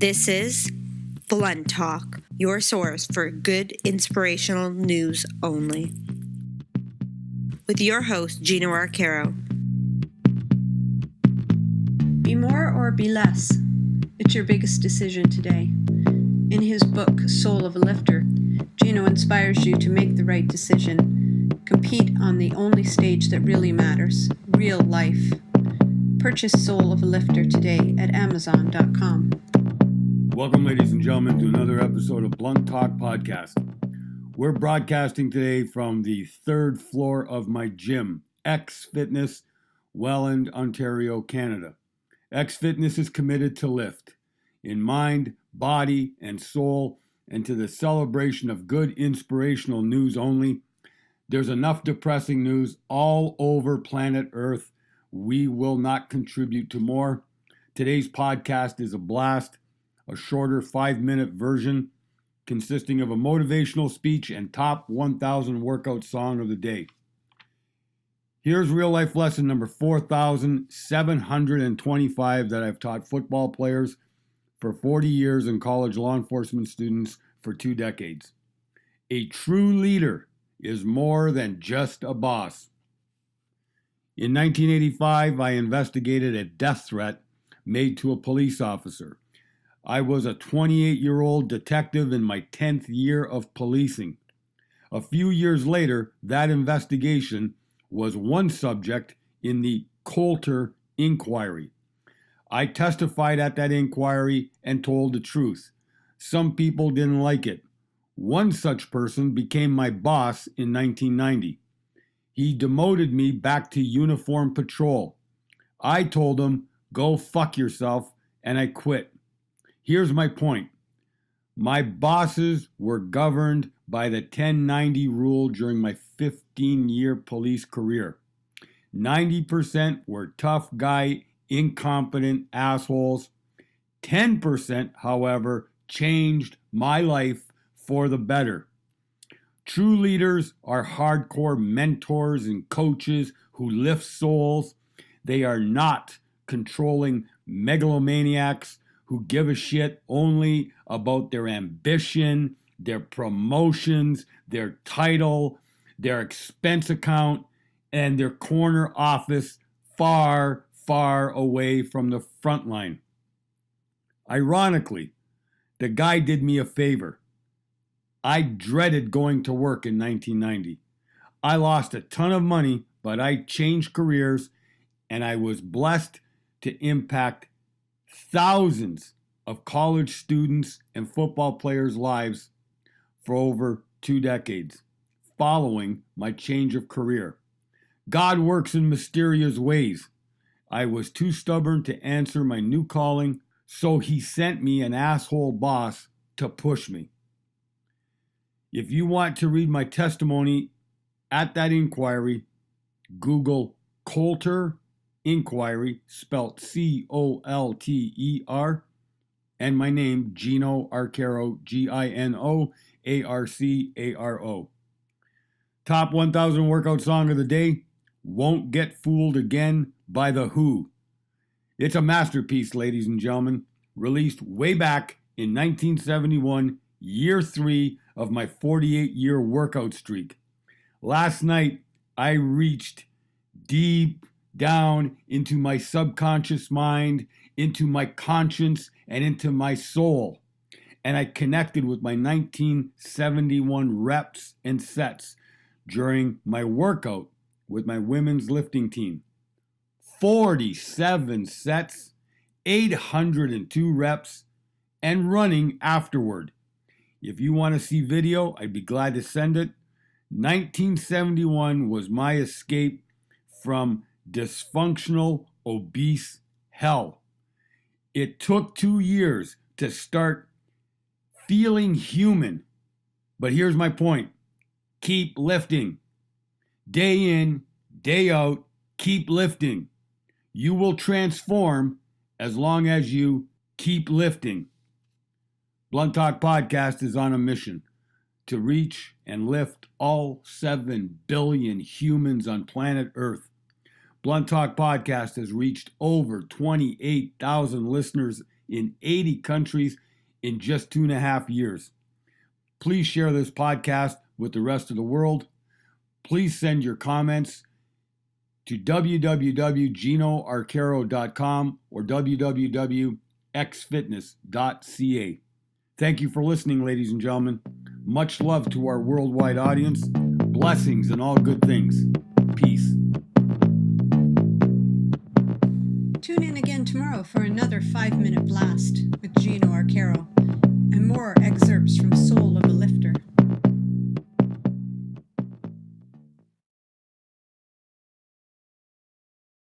This is Blunt Talk, your source for good inspirational news only. With your host, Gino Arcaro. Be more or be less. It's your biggest decision today. In his book, Soul of a Lifter, Gino inspires you to make the right decision. Compete on the only stage that really matters, real life. Purchase Soul of a Lifter today at Amazon.com. Welcome, ladies and gentlemen, to another episode of Blunt Talk Podcast. We're broadcasting today from the third floor of my gym, X Fitness, Welland, Ontario, Canada. X Fitness is committed to lift in mind, body, and soul, and to the celebration of good inspirational news only. There's enough depressing news all over planet Earth. We will not contribute to more. Today's podcast is a blast, a shorter 5-minute version consisting of a motivational speech and top 1,000 workout song of the day. Here's real life lesson number 4,725 that I've taught football players for 40 years and college law enforcement students for 2 decades. A true leader is more than just a boss. In 1985, I investigated a death threat made to a police officer. I was a 28-year-old detective in my 10th year of policing. A few years later, that investigation was one subject in the Coulter inquiry. I testified at that inquiry and told the truth. Some people didn't like it. One such person became my boss in 1990. He demoted me back to uniform patrol. I told him, "Go fuck yourself," and I quit. Here's my point. My bosses were governed by the 1090 rule during my 15-year police career. 90% were tough guy, incompetent assholes. 10%, however, changed my life for the better. True leaders are hardcore mentors and coaches who lift souls. They are not controlling megalomaniacs who give a shit only about their ambition, their promotions, their title, their expense account, and their corner office far, far away from the front line. Ironically, the guy did me a favor. I dreaded going to work in 1990. I lost a ton of money, but I changed careers, and I was blessed to impact thousands of college students and football players' lives for over 2 decades following my change of career. God works in mysterious ways. I was too stubborn to answer my new calling, so he sent me an asshole boss to push me. If you want to read my testimony at that inquiry, Google Coulter Inquiry, spelled Colter, and my name, Gino Arcaro, Ginoarcaro. Top 1,000 workout song of the day, Won't Get Fooled Again by The Who. It's a masterpiece, ladies and gentlemen, released way back in 1971, year 3 of my 48-year workout streak. Last night, I reached deep down into my subconscious mind, into my conscience, and into my soul. And I connected with my 1971 reps and sets during my workout with my women's lifting team. 47 sets, 802 reps, and running afterward. If you want to see video, I'd be glad to send it. 1971 was my escape from dysfunctional, obese hell. It took 2 years to start feeling human. But here's my point. Keep lifting. Day in, day out, keep lifting. You will transform as long as you keep lifting. Blunt Talk Podcast is on a mission to reach and lift all 7 billion humans on planet Earth. Blunt Talk Podcast has reached over 28,000 listeners in 80 countries in just 2.5 years. Please share this podcast with the rest of the world. Please send your comments to www.ginoarcaro.com or www.xfitness.ca. Thank you for listening, ladies and gentlemen. Much love to our worldwide audience. Blessings and all good things. Peace. Tune in again tomorrow for another 5-minute blast.